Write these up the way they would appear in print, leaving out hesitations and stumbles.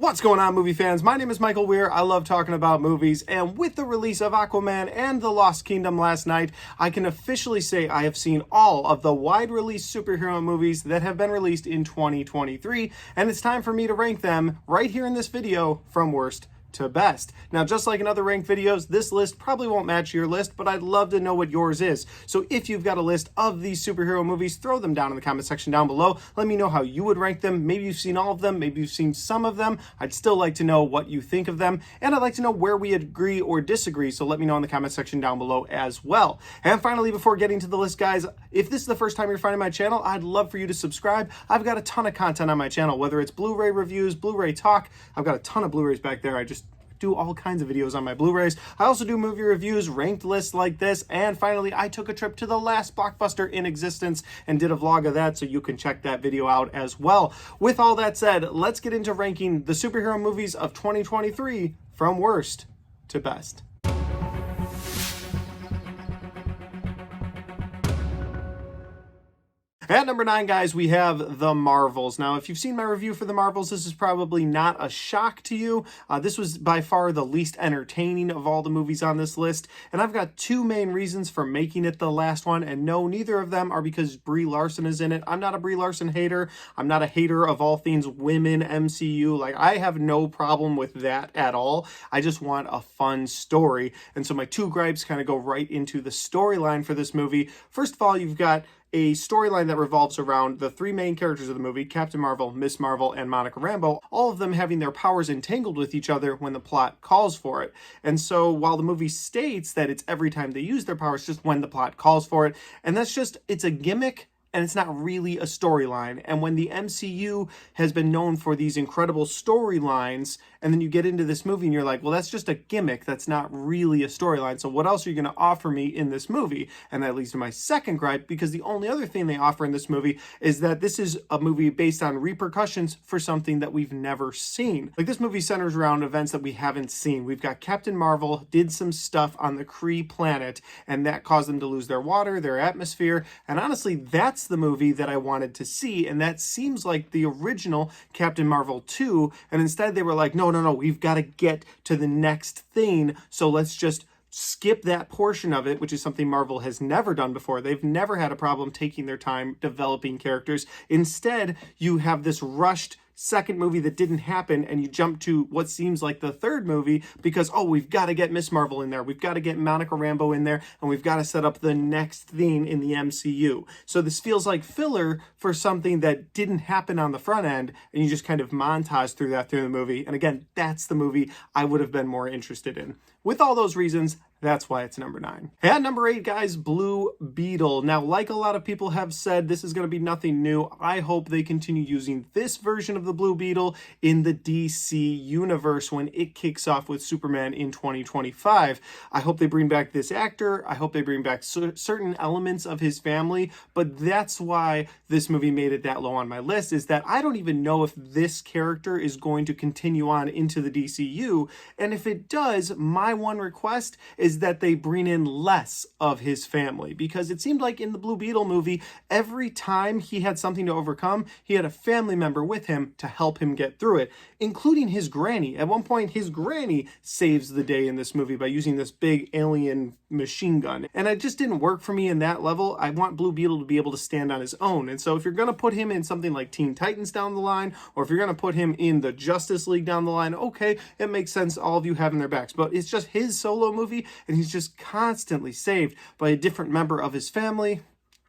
What's going on, movie fans? My name is Michael Weir. I love talking about movies, and with the release of Aquaman and The Lost Kingdom last night, I can officially say I have seen all of the wide-release superhero movies that have been released in 2023, and it's time for me to rank them right here in this video from worst to best. Now, just like in other ranked videos, this list probably won't match your list, but I'd love to know what yours is. So if you've got a list of these superhero movies, throw them down in the comment section down below. Let me know how you would rank them. Maybe you've seen all of them, maybe you've seen some of them. I'd still like to know what you think of them, and I'd like to know where we agree or disagree, so let me know in the comment section down below as well. And finally, before getting to the list, guys, if this is the first time you're finding my channel, I'd love for you to subscribe. I've got a ton of content on my channel, whether it's Blu-ray reviews, Blu-ray talk. I've got a ton of Blu-rays back there. I just do all kinds of videos on my Blu-rays. I also do movie reviews, ranked lists like this, and finally, I took a trip to the last blockbuster in existence and did a vlog of that, so you can check that video out as well. With all that said, let's get into ranking the superhero movies of 2023 from worst to best. At number 9, guys, we have The Marvels. Now, if you've seen my review for The Marvels, this is probably not a shock to you. This was by far the least entertaining of all the movies on this list, and I've got two main reasons for making it the last one, and no, neither of them are because Brie Larson is in it. I'm not a Brie Larson hater. I'm not a hater of all things women MCU. Like, I have no problem with that at all. I just want a fun story, and so my two gripes kind of go right into the storyline for this movie. First of all, you've got a storyline that revolves around the three main characters of the movie, Captain Marvel, Miss Marvel, and Monica Rambeau, all of them having their powers entangled with each other when the plot calls for it. And so while the movie states that it's every time they use their powers, just when the plot calls for it, and that's just, it's a gimmick, and it's not really a storyline. And when the MCU has been known for these incredible storylines, and then you get into this movie and you're like, well, that's just a gimmick. That's not really a storyline. So what else are you going to offer me in this movie? And that leads to my second gripe, because the only other thing they offer in this movie is that this is a movie based on repercussions for something that we've never seen. Like, this movie centers around events that we haven't seen. We've got Captain Marvel did some stuff on the Kree planet, and that caused them to lose their water, their atmosphere. And honestly, that's the movie that I wanted to see, and that seems like the original Captain Marvel 2, and instead they were like, no, we've got to get to the next thing, so let's just skip that portion of it, which is something Marvel has never done before. They've never had a problem taking their time developing characters. Instead, you have this rushed second movie that didn't happen, and you jump to what seems like the third movie because, oh, we've got to get Miss Marvel in there, we've got to get Monica Rambeau in there, and we've got to set up the next thing in the MCU. So this feels like filler for something that didn't happen on the front end, and you just kind of montage through the movie. And again, that's the movie I would have been more interested in. With all those reasons, that's why it's number 9. At number 8, guys, Blue Beetle. Now, like a lot of people have said, this is going to be nothing new. I hope they continue using this version of the Blue Beetle in the DC universe when it kicks off with Superman in 2025. I hope they bring back this actor. I hope they bring back certain elements of his family, but that's why this movie made it that low on my list, is that I don't even know if this character is going to continue on into the DCU, and if it does, my one request is that they bring in less of his family, because it seemed like in the Blue Beetle movie, every time he had something to overcome, he had a family member with him to help him get through it, including his granny. At one point, his granny saves the day in this movie by using this big alien machine gun, and it just didn't work for me in that level. I want Blue Beetle to be able to stand on his own, and so if you're going to put him in something like Teen Titans down the line, or if you're going to put him in the Justice League down the line, okay, it makes sense, all of you having their backs, but it's just his solo movie, and he's just constantly saved by a different member of his family,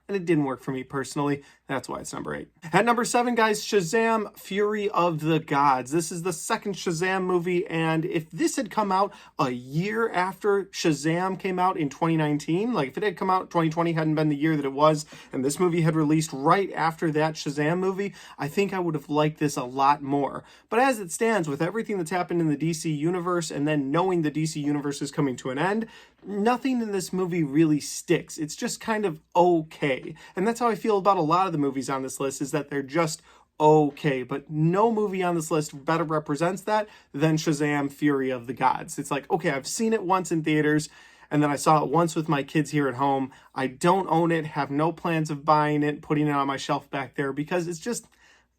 and it didn't work for me personally. That's why it's number 8. At number 7, guys, Shazam! Fury of the Gods. This is the second Shazam movie, and if this had come out a year after Shazam came out in 2019, like if it had come out 2020 hadn't been the year that it was, and this movie had released right after that Shazam movie, I think I would have liked this a lot more. But as it stands, with everything that's happened in the DC universe, and then knowing the DC universe is coming to an end, nothing in this movie really sticks. It's just kind of okay. And that's how I feel about a lot of the movies on this list, is that they're just okay, but no movie on this list better represents that than Shazam! Fury of the Gods. It's like, okay, I've seen it once in theaters, and then I saw it once with my kids here at home. I don't own it, have no plans of buying it, putting it on my shelf back there, because it's just,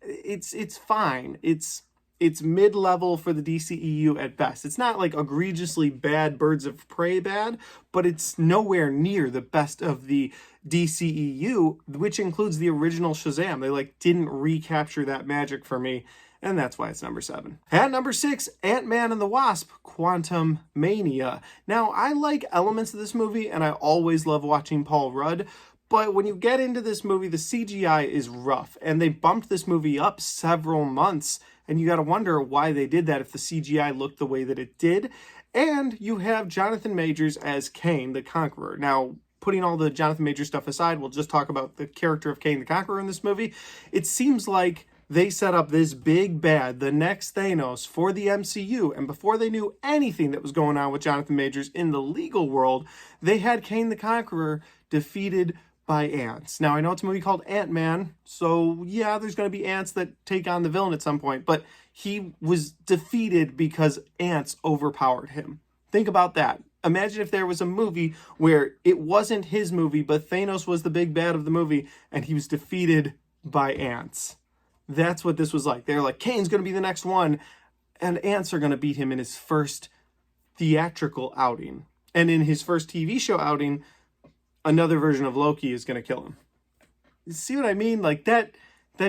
it's fine. It's It's mid-level for the DCEU at best. It's not like egregiously bad, Birds of Prey bad, but it's nowhere near the best of the DCEU, which includes the original Shazam. They like didn't recapture that magic for me, and that's why it's number 7. At number 6, Ant-Man and the Wasp: Quantumania. Now, I like elements of this movie, and I always love watching Paul Rudd, but when you get into this movie, the CGI is rough, and they bumped this movie up several months, and you got to wonder why they did that if the CGI looked the way that it did. And you have Jonathan Majors as Kane the Conqueror. Now, putting all the Jonathan Majors stuff aside, we'll just talk about the character of Kane the Conqueror in this movie. It seems like they set up this big bad, the next Thanos, for the MCU, and before they knew anything that was going on with Jonathan Majors in the legal world, they had Kane the Conqueror defeated by ants. Now, I know it's a movie called Ant-Man, so yeah, there's going to be ants that take on the villain at some point, but he was defeated because ants overpowered him. Think about that. Imagine if there was a movie where it wasn't his movie, but Thanos was the big bad of the movie, and he was defeated by ants. That's what this was like. They're like, Kane's going to be the next one, and ants are going to beat him in his first theatrical outing. And in his first TV show outing, another version of Loki is going to kill him. You see what I mean? Like, that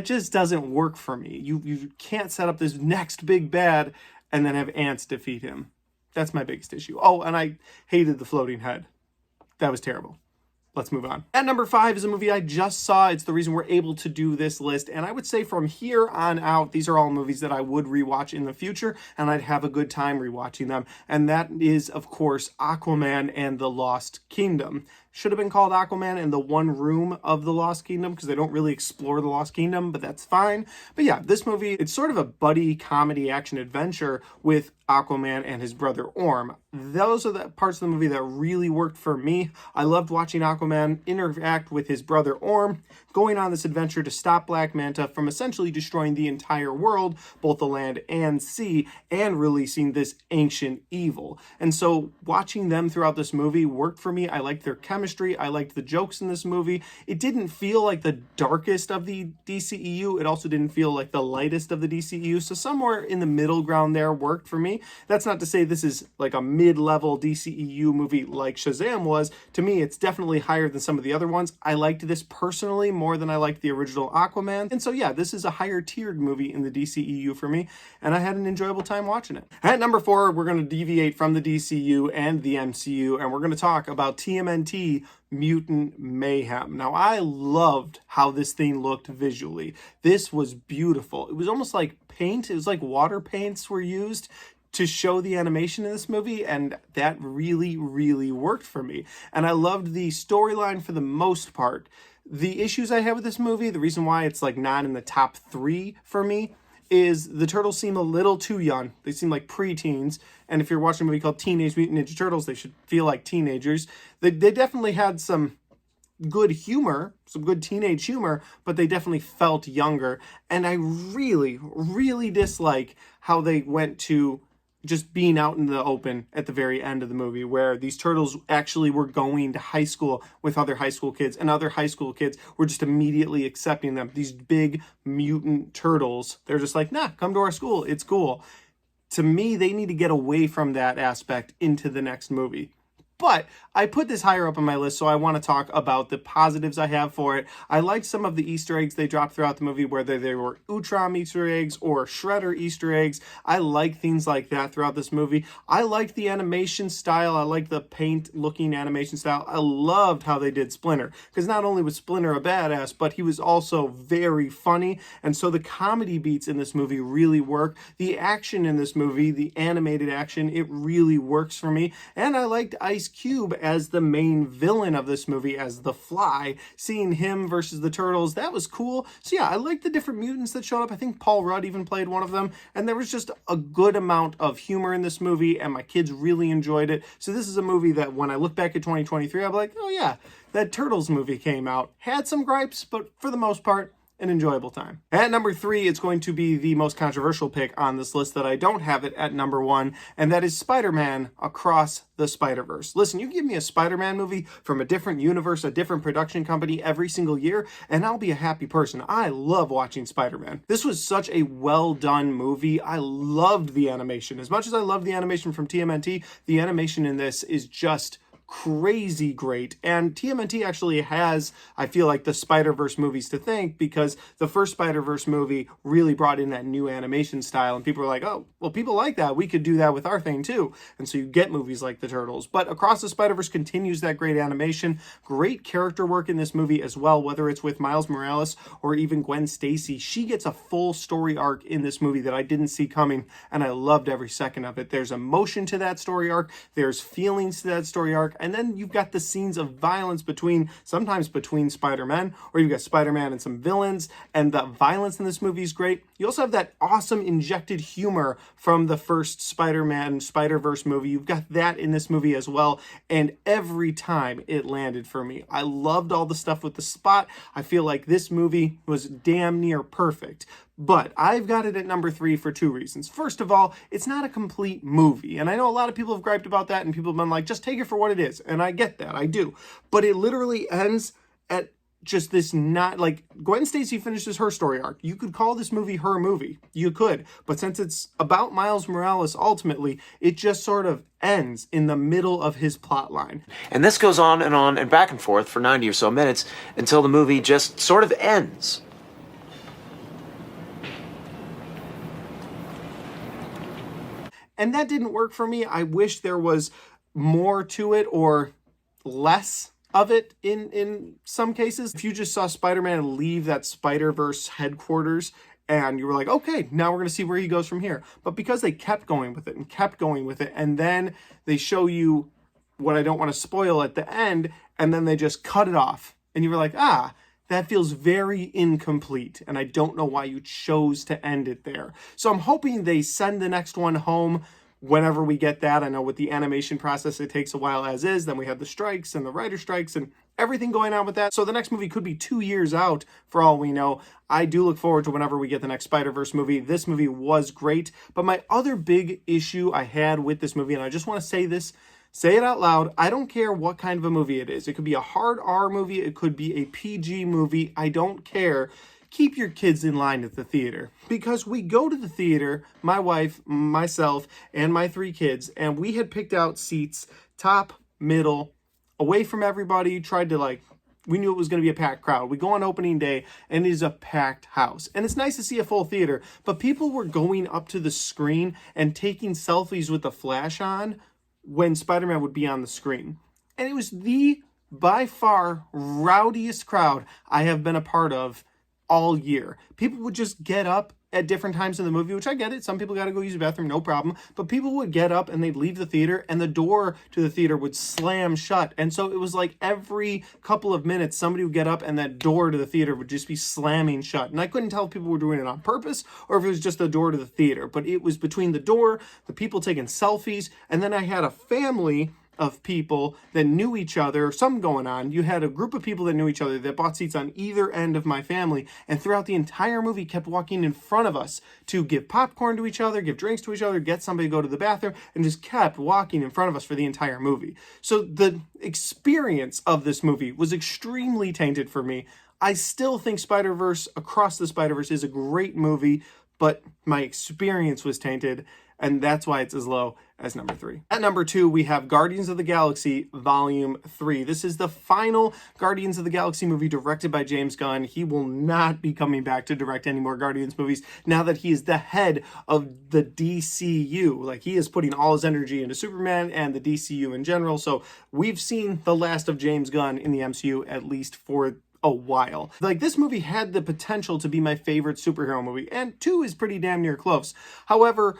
just doesn't work for me. You can't set up this next big bad and then have ants defeat him. That's my biggest issue. Oh, and I hated the floating head. That was terrible. Let's move on. At number 5 is a movie I just saw. It's the reason we're able to do this list. And I would say from here on out, these are all movies that I would rewatch in the future, and I'd have a good time rewatching them. And that is, of course, Aquaman and the Lost Kingdom. Should have been called Aquaman and the One Room of the Lost Kingdom, because they don't really explore the Lost Kingdom, but that's fine. But yeah, this movie, it's sort of a buddy comedy action adventure with Aquaman and his brother Orm. Those are the parts of the movie that really worked for me. I loved watching Aquaman interact with his brother Orm, going on this adventure to stop Black Manta from essentially destroying the entire world, both the land and sea, and releasing this ancient evil. And so watching them throughout this movie worked for me. I liked their chemistry. I liked the jokes in this movie. It didn't feel like the darkest of the DCEU. It also didn't feel like the lightest of the DCEU. So somewhere in the middle ground there worked for me. That's not to say this is like a mid-level DCEU movie like Shazam was. To me, it's definitely higher than some of the other ones. I liked this personally more than I liked the original Aquaman. And so yeah, this is a higher tiered movie in the DCEU for me, and I had an enjoyable time watching it. At number 4, we're going to deviate from the DCU and the MCU, and we're going to talk about TMNT Mutant Mayhem. Now, I loved how this thing looked visually. This was beautiful. It was almost like paint. It was like water paints were used to show the animation in this movie, and that really, really worked for me. And I loved the storyline for the most part. The issues I have with this movie, the reason why it's like not in the top 3 for me, is the turtles seem a little too young. They seem like preteens, and if you're watching a movie called Teenage Mutant Ninja Turtles, they should feel like teenagers. They definitely had some good humor, some good teenage humor, but they definitely felt younger. And I really, really dislike how they went to just being out in the open at the very end of the movie, where these turtles actually were going to high school with other high school kids, and other high school kids were just immediately accepting them. These big mutant turtles, they're just like, nah, come to our school, it's cool. To me, they need to get away from that aspect into the next movie. But I put this higher up on my list, so I want to talk about the positives I have for it. I liked some of the Easter eggs they dropped throughout the movie, whether they were Utrom Easter eggs or Shredder Easter eggs. I like things like that throughout this movie. I liked the animation style. I liked the paint-looking animation style. I loved how they did Splinter, because not only was Splinter a badass, but he was also very funny, and so the comedy beats in this movie really work. The action in this movie, the animated action, it really works for me, and I liked Ice Cube as the main villain of this movie, as the Fly. Seeing him versus the Turtles, that was cool. So yeah, I like the different mutants that showed up. I think Paul Rudd even played one of them, and there was just a good amount of humor in this movie, and my kids really enjoyed it. So this is a movie that when I look back at 2023, I'll be like, oh yeah, that Turtles movie came out. Had some gripes, but for the most part, an enjoyable time. At number 3, it's going to be the most controversial pick on this list that I don't have it at number 1, and that is Spider-Man Across the Spider-Verse. Listen, you give me a Spider-Man movie from a different universe, a different production company every single year, and I'll be a happy person. I love watching Spider-Man. This was such a well-done movie. I loved the animation. As much as I love the animation from TMNT, the animation in this is just crazy great. And TMNT actually has, I feel like, the Spider-Verse movies to thank, because the first Spider-Verse movie really brought in that new animation style, and people were like, oh, well, people like that, we could do that with our thing too. And so you get movies like the Turtles. But Across the Spider-Verse continues that great animation, great character work in this movie as well, whether it's with Miles Morales or even Gwen Stacy. She gets a full story arc in this movie that I didn't see coming, and I loved every second of it. There's emotion to that story arc, there's feelings to that story arc, and then you've got the scenes of violence sometimes between Spider-Man, or you've got Spider-Man and some villains, and the violence in this movie is great. You also have that awesome injected humor from the first Spider-Man Spider-Verse movie. You've got that in this movie as well, and every time it landed for me. I loved all the stuff with the Spot. I feel like this movie was damn near perfect. But I've got it at number 3 for 2 reasons. First of all, it's not a complete movie. And I know a lot of people have griped about that, and people have been like, just take it for what it is. And I get that, I do. But it literally ends at just this, not like, Gwen Stacy finishes her story arc. You could call this movie her movie. You could. But since it's about Miles Morales, ultimately, it just sort of ends in the middle of his plot line. And this goes on and back and forth for 90 or so minutes until the movie just sort of ends. And that didn't work for me. I wish there was more to it, or less of it in some cases. If you just saw Spider-Man leave that Spider-Verse headquarters and you were like, okay, now we're going to see where he goes from here. But because they kept going with it and kept going with it, and then they show you what I don't want to spoil at the end, and then they just cut it off. And you were like, that feels very incomplete, and I don't know why you chose to end it there. So I'm hoping they send the next one home whenever we get that. I know with the animation process, it takes a while as is. Then we have the strikes and the writer strikes and everything going on with that. So the next movie could be 2 years out for all we know. I do look forward to whenever we get the next Spider-Verse movie. This movie was great. But my other big issue I had with this movie, and I just want to say this, say it out loud, I don't care what kind of a movie it is. It could be a hard R movie. It could be a PG movie. I don't care. Keep your kids in line at the theater. Because we go to the theater, my wife, myself, and my 3 kids, and we had picked out seats, top, middle, away from everybody, we knew it was going to be a packed crowd. We go on opening day, and it is a packed house. And it's nice to see a full theater, but people were going up to the screen and taking selfies with the flash on when Spider-Man would be on the screen. And it was the, by far, rowdiest crowd I have been a part of all year. People would just get up at different times in the movie, which I get it. Some people got to go use the bathroom, no problem. But people would get up and they'd leave the theater, and the door to the theater would slam shut. And so it was like every couple of minutes, somebody would get up and that door to the theater would just be slamming shut. And I couldn't tell if people were doing it on purpose or if it was just the door to the theater. But it was between the door, the people taking selfies, and then I had a family of people that knew each other, something going on. You had a group of people that knew each other that bought seats on either end of my family, and throughout the entire movie kept walking in front of us to give popcorn to each other, give drinks to each other, get somebody to go to the bathroom, and just kept walking in front of us for the entire movie. So the experience of this movie was extremely tainted for me. I still think Across the Spider-Verse is a great movie, but my experience was tainted, and that's why it's as low as number 3. At number 2, we have Guardians of the Galaxy Volume 3. This is the final Guardians of the Galaxy movie directed by James Gunn. He will not be coming back to direct any more Guardians movies now that he is the head of the DCU. Like, he is putting all his energy into Superman and the DCU in general. So we've seen the last of James Gunn in the MCU, at least for a while. Like, this movie had the potential to be my favorite superhero movie, and 2 is pretty damn near close. However,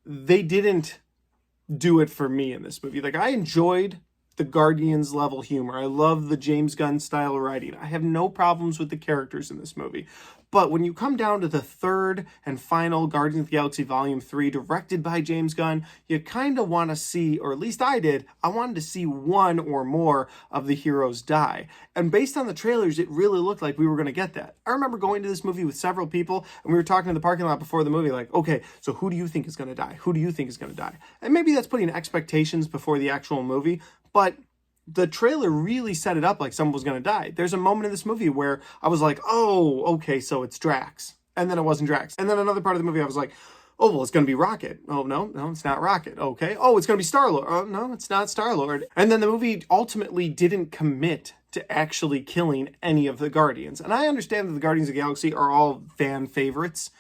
they didn't do it for me in this movie. Like, I enjoyed the Guardians level humor. I love the James Gunn style writing. I have no problems with the characters in this movie. But when you come down to the third and final Guardians of the Galaxy Volume 3, directed by James Gunn, you kind of want to see, or at least I did, I wanted to see one or more of the heroes die. And based on the trailers, it really looked like we were going to get that. I remember going to this movie with several people, and we were talking in the parking lot before the movie, like, okay, so who do you think is going to die? Who do you think is going to die? And maybe that's putting expectations before the actual movie, but the trailer really set it up like someone was going to die. There's a moment in this movie where I was like, oh, okay, so it's Drax. And then it wasn't Drax. And then another part of the movie, I was like, oh, well, it's going to be Rocket. Oh, no, it's not Rocket. Okay. Oh, it's going to be Star-Lord. Oh, no, it's not Star-Lord. And then the movie ultimately didn't commit to actually killing any of the Guardians. And I understand that the Guardians of the Galaxy are all fan favorites.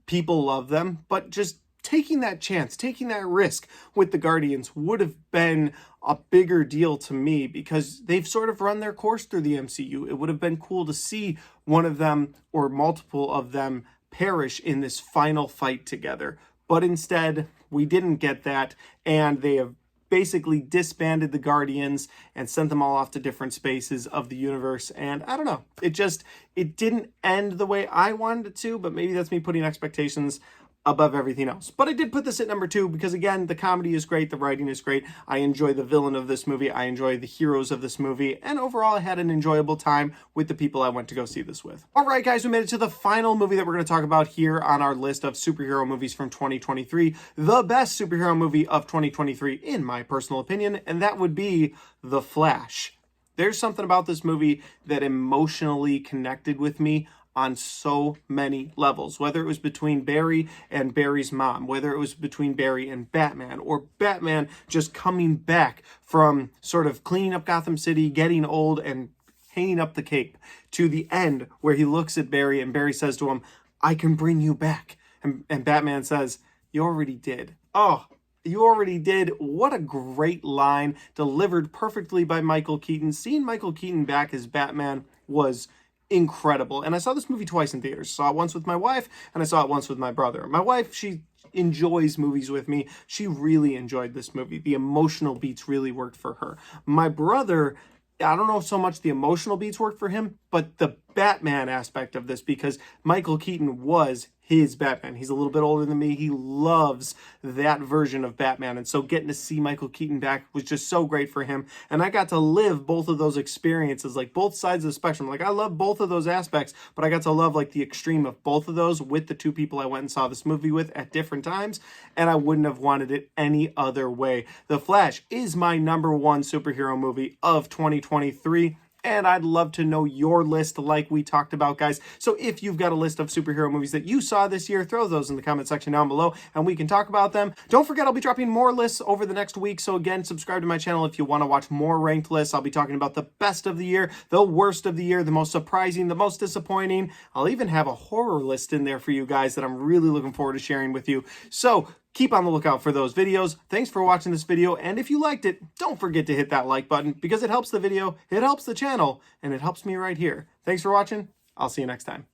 People love them, but just taking that chance, taking that risk with the Guardians would have been a bigger deal to me because they've sort of run their course through the MCU. It would have been cool to see one of them or multiple of them perish in this final fight together. But instead, we didn't get that, and they have basically disbanded the Guardians and sent them all off to different spaces of the universe. And I don't know, it didn't end the way I wanted it to, but maybe that's me putting expectations above everything else. But I did put this at number 2 because, again, the comedy is great, the writing is great. I enjoy the villain of this movie, I enjoy the heroes of this movie, and overall I had an enjoyable time with the people I went to go see this with. All right, guys, we made it to the final movie that we're going to talk about here on our list of superhero movies from 2023. The best superhero movie of 2023, in my personal opinion, and that would be The Flash. There's something about this movie that emotionally connected with me on so many levels, whether it was between Barry and Barry's mom, whether it was between Barry and Batman, or Batman just coming back from sort of cleaning up Gotham City, getting old, and hanging up the cape, to the end where he looks at Barry and Barry says to him, I can bring you back. And Batman says, you already did. Oh, you already did. What a great line, delivered perfectly by Michael Keaton. Seeing Michael Keaton back as Batman was incredible. And I saw this movie twice in theaters. Saw it once with my wife, and I saw it once with my brother. My wife, she enjoys movies with me. She really enjoyed this movie. The emotional beats really worked for her. My brother, I don't know so much the emotional beats worked for him, but the Batman aspect of this, because Michael Keaton was his Batman. He's a little bit older than me. He loves that version of Batman. And so getting to see Michael Keaton back was just so great for him. And I got to live both of those experiences, like both sides of the spectrum. Like I love both of those aspects, but I got to love like the extreme of both of those with the two people I went and saw this movie with at different times. And I wouldn't have wanted it any other way. The Flash is my number 1 superhero movie of 2023. And I'd love to know your list like we talked about, guys. So if you've got a list of superhero movies that you saw this year, throw those in the comment section down below and we can talk about them. Don't forget, I'll be dropping more lists over the next week. So again, subscribe to my channel if you want to watch more ranked lists. I'll be talking about the best of the year, the worst of the year, the most surprising, the most disappointing. I'll even have a horror list in there for you guys that I'm really looking forward to sharing with you. So keep on the lookout for those videos. Thanks for watching this video, and if you liked it, don't forget to hit that like button because it helps the video, it helps the channel, and it helps me right here. Thanks for watching. I'll see you next time.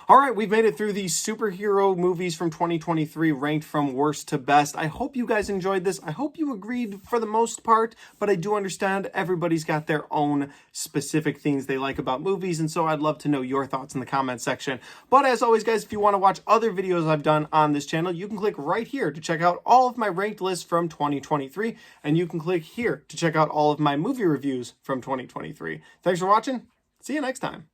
All right, we've made it through these superhero movies from 2023, ranked from worst to best. I hope you guys enjoyed this. I hope you agreed for the most part, but I do understand everybody's got their own specific things they like about movies, and so I'd love to know your thoughts in the comment section. But as always, guys, if you want to watch other videos I've done on this channel, you can click right here to check out all of my ranked lists from 2023, and you can click here to check out all of my movie reviews from 2023. Thanks for watching. See you next time.